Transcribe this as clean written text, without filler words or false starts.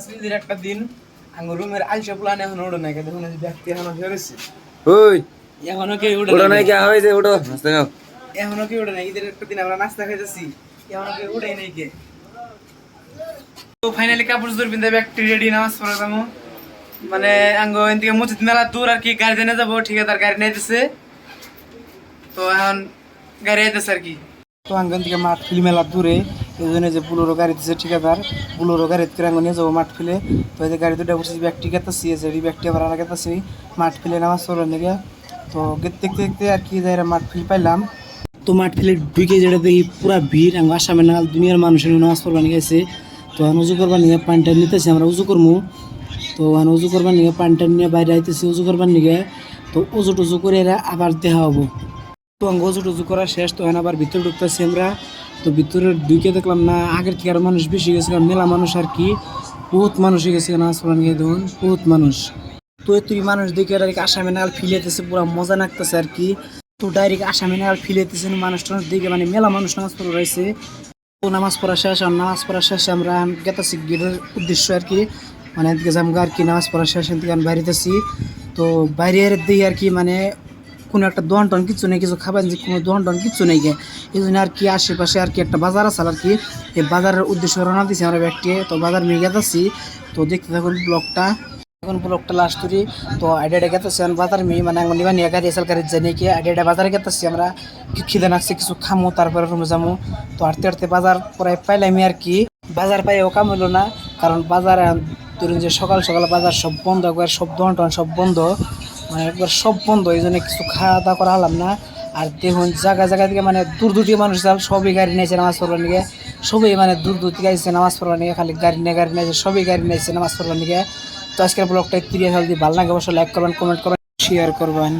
আজকের একটা দিন আমার রুমের আলসা প্লান এখন ওড়ো নাই দেখুন ব্যক্তি এখনো ফেরেছে ওই এখনো কেউ ওটা নাই কি হয়েছে ওটা নাস্তা খাও এখনো কেউ ওড়ে নাই ঈদের একটা দিন আমরা নাস্তা খাইতেছি এখনো কেউ ওড়াই নাই কে তো ফাইনালি কাপড় জোর পিন্ধে ব্যক্তি রেডি নামাজ পড়া যাবো মানে আঙ্গ এন থেকে মসজিদ মেলা দূর আর কি গাড়ি নিয়ে যাবো ঠিকাদার গাড়ি নিয়েছে তো এখন গাড়ি আইতেছে আর কি তো আঙ্গন থেকে মাঠ ফিল মেলা দূরে এই জন্য যে বুলোরো গাড়ি দিচ্ছে ঠিকাদার বুলোরো গাড়ি করে আঙ্গ নিয়ে যাবো মাঠ ফিলে তো এই যে গাড়ি দুটা বসে ব্যাগটি গেতেছি এই ব্যাগটি আবার আনা গেতেছি মাঠ ফিলে নামাজ পড়ার নিগে তো দেখতে দেখতে আর কি যাই মাঠ ফিল পাইলাম তো মাঠ ফিলে ঢুকে যেটা দেখি পুরা ভিড় আঙ্গ আসামে নাগাল দুনিয়ার মানুষের নামাজ পড়বার নিয়ে গেছে তো এখন উজু করবার নিয়ে পানিটা নিতেছি আমরা উজু করবো তো এখন উজু করবার নিয়ে পানিটা নিয়ে বাইরে আইতেছি উজু করবার নিয়ে তো উজু টুজু করে এরা আবার দেখা হবো তো উজু টুজু করা শেষ তো এখন আবার ভিতরে ঢুকতেছি আমরা তো ভিতরে ঢুকে দেখলাম না আগের থেকে আরো মানুষ বেশি গেছে মেলা মানুষ আর কি বহুত মানুষ হয়ে গেছে নামাজ পড়ান গিয়ে দেখুন বহুত মানুষ তো তুই মানুষ দেখে ডাইরেক্ট আসামে নাগাল ফিল হইতেছে পুরো মজা লাগতেছে আর কি তো ডাইরেক্ট আসামে নাগাল ফিল হইতেছে মানুষ টানুষ দেখে মানে মেলা মানুষ নামাজ পড়া রয়েছে তো নামাজ পড়া শেষ আর নামাজ পড়া শেষে আমরা গেতেছি গেটের উদ্দেশ্য আর কি মানে এদিকে যাবো আর কি নামাজ পড়া শেষ থেকে আমি বাইরেতেছি তো বাইরের দিকে আর কি মানে কোনো একটা দোকান টোন কিছু নেই কিছু খাবার যে কোনো দোকান টোন কিছু নেই গে এই জন্য আর কি আশেপাশে আর কি একটা বাজার আছে আর কি এই বাজারের উদ্দেশ্যে রওনা দিয়েছি আমরা ব্যক্তি তো বাজার নিয়ে গেতেছি তো দেখতে থাকুন ব্লগটা এখন ব্লগটা লাস্ট করি তো আইডিয়াটা গেতেছি বাজার মেয়ে মানে আমি নিবা নিয়ে গাড়ি এসেল গাড়ি যাই নাকি আইডিয়াটা বাজারে গেতেছি আমরা খিদে নাকছি কিছু খামো তারপরে রুমে যাবো তো আটতে আটতে বাজার প্রায় পাইলামই আর কি বাজার পাইও কাম হলো না কারণ বাজার ধরুন যে সকাল সকাল বাজার সব বন্ধ একবার সব দোকান টোন সব বন্ধ মানে একবার সব বন্ধ এই জন্য কিছু খাওয়া দাওয়া করা হলাম না আর দেখুন জায়গা জায়গা থেকে মানে দূর দূর থেকে মানুষ সবই গাড়ি নিয়েছে নামাজ পড়বার নিয়ে সবই মানে দূর দূর থেকে আসছে নামাজ পড়বার নিয়ে খালি গাড়ি নিয়েছে সবই গাড়ি নিয়েছে নামাজ পড়বার নিয়ে তো আজকের ব্লগটা 30 সাল দিয়ে ভালো লাগে অবশ্যই লাইক করবেন কমেন্ট করবেন শেয়ার করবেন।